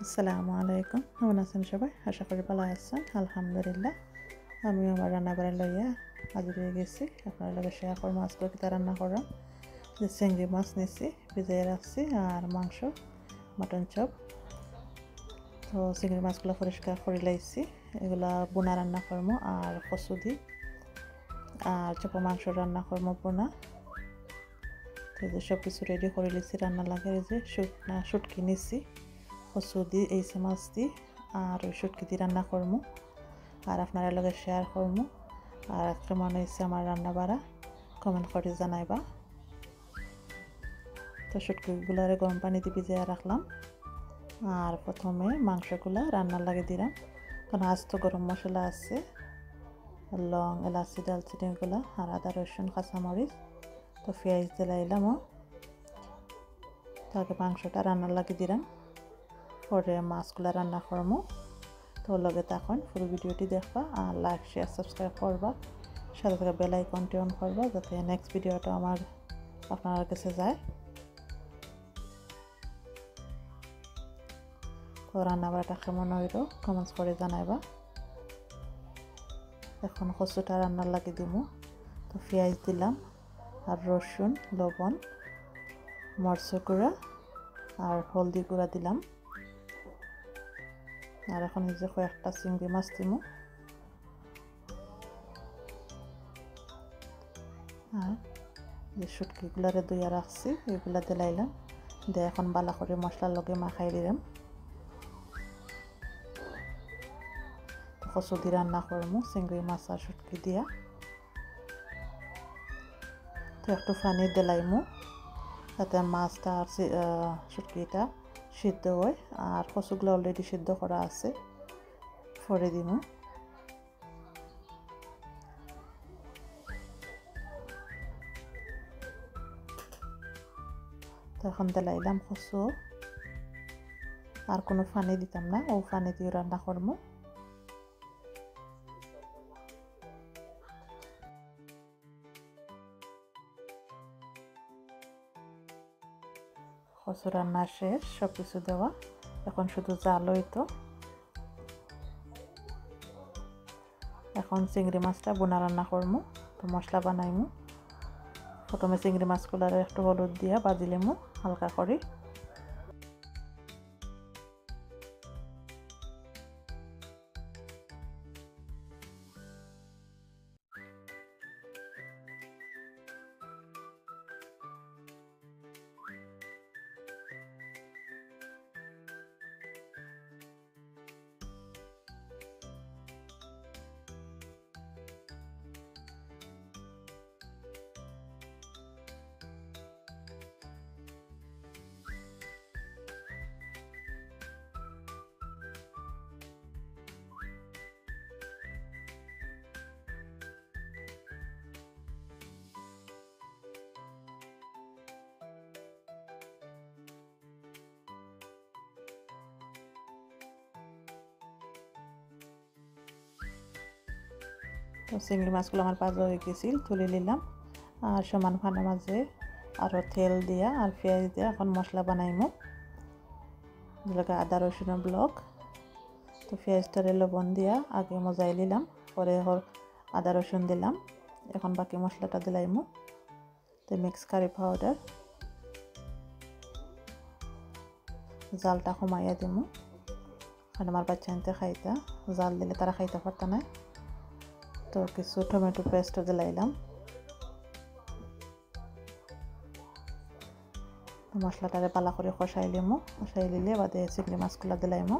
আসসালামু আলাইকুম। কেমন আছেন সবাই? আশা করি ভালো আছেন। আলহামদুলিল্লাহ আমি আমার রান্না বাড়া লইয়া হাজির হয়ে গেছি। আপনার লগে শেয়ার করব আজকে কিতা রান্না করলাম। যে চিংড়ি মাছ নিয়েছি, ভিজিয়ে রাখছি, আর মাংস, মটন চপ। তো চিংড়ি মাছগুলো পরিষ্কার করে লাইছি। এগুলা বোনা রান্না করবো আর কচু দি, আর চপা মাংস রান্না করবো বোনা। তো যে সব কিছু রেডি করে লিছি রান্না লাগে। এই যে শুটকি নিছি, কচু দি, এই মাছ দি আর ওই শুটকি দিয়ে রান্না করবো আর আপনারা লগে শেয়ার করবো। আর কেমন হয়েছে আমার রান্না বাড়া কমেন্ট করে জানাইবা। তো শুটকিগুলারে গরম পানি দিয়ে ভিজিয়ে রাখলাম আর প্রথমে মাংসগুলা রান্নার লাগে দিলাম। কারণ আজ তো গরম মশলা আছে, লং, এলাচি, দালচিনি এগুলা, আর আদা, রসুন, কাঁচামরিচ। তো পেঁয়াজ দিলাম। তারপরে মাংসটা রান্নার লাগে দিলাম, পরে মাছগুলা রান্না করবো। তো লগে তখন পুরো ভিডিওটি দেখবা আর লাইক, শেয়ার, সাবস্ক্রাইব করবা, সাথে সাথে বেল আইকনটি অন করবা যাতে নেক্সট ভিডিওটা আমার আপনার কাছে যায়। তো রান্নাবাড়াটা কেমন হইল কমেন্টস করে জানাইবা। এখন কচুটা রান্নার লাগে দিব। তো পেঁয়াজ দিলাম আর রসুন, লবণ, মরিচ গুঁড়া আর হলদি গুঁড়া দিলাম। আর এখন এই যে কয়েকটা চিংড়ি মাছ দিব। আর যে শুটকিগুলারে ধুইয়া রাখছি এগুলা দিলাইলাম, দিয়ে এখন বালা করে মশলার লগে মাখাই দিলাম। কচু দিয়ে রান্না করবো চিংড়ি মাছ আর শুটকি দিয়া। তো একটু পানি দিলাইমু যাতে মাছটা আর শুটকিটা সিদ্ধ হয়। আর কচুগুলো অলরেডি সিদ্ধ করা আছে, পরে দিমু। তো এখন দিলাইলাম কচু, আর কোনো পানি দিতাম না, ও পানি দিয়ে রান্না করবো। কচু রান্না শেষ, সব কিছু দেওয়া, এখন শুধু জাল হইতো। এখন চিংড়ি মাছটা বোনা রান্না করবো। তো মশলা বানাইমু। প্রথমে চিংড়ি মাছগুলার একটু হলুদ দিয়া বাজিলেমু হালকা করে। তো চিংড়ি মাছগুলো আমার ভাজা হয়ে গেছিল, তুলে নিলাম। আর সমান ফানের মাঝে আরও তেল দিয়া আর পেঁয়াজ দিয়া এখন মশলা বানাইমু, যেগুলো আদা রসুনের ব্লক। তো পেঁয়াজটারে লবণ দিয়া আগে মজাই নিলাম, পরে আদা রসুন দিলাম। এখন বাকি মশলাটা দিলাইমু। তো মিক্স কারি পাউডার, জালটা কমাইয়া দিমু, কারণ আমার বাচ্চা আনতে খাইতা, জাল দিলে তারা খাইতে পারত না। তো কিছু টমেটো পেস্ট দিলাইলাম। মশলাটারে পালা করে কষাই লিমু, কষাই দিলে বাদে চিংড়ি মাছগুলো দিলাইমু।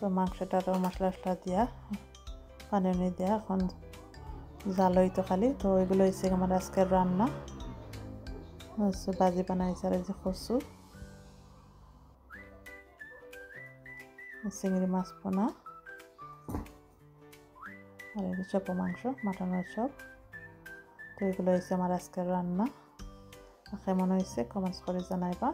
তো মাংসটারও মশলা টশলা দিয়া পানি দেওয়া এখন জাল হইতো খালি। তো এগুলো হচ্ছে আমার আজকের রান্না। ভাজি বানাইছে আর এই যে কচু, চিংড়ি মাছ পোনা আর এই যে চপ মাংস, মাটনের চপ। তো এগুলো হচ্ছে আমার আজকের রান্না। কেমন হয়েছে কমেন্টস করে জানাইবা।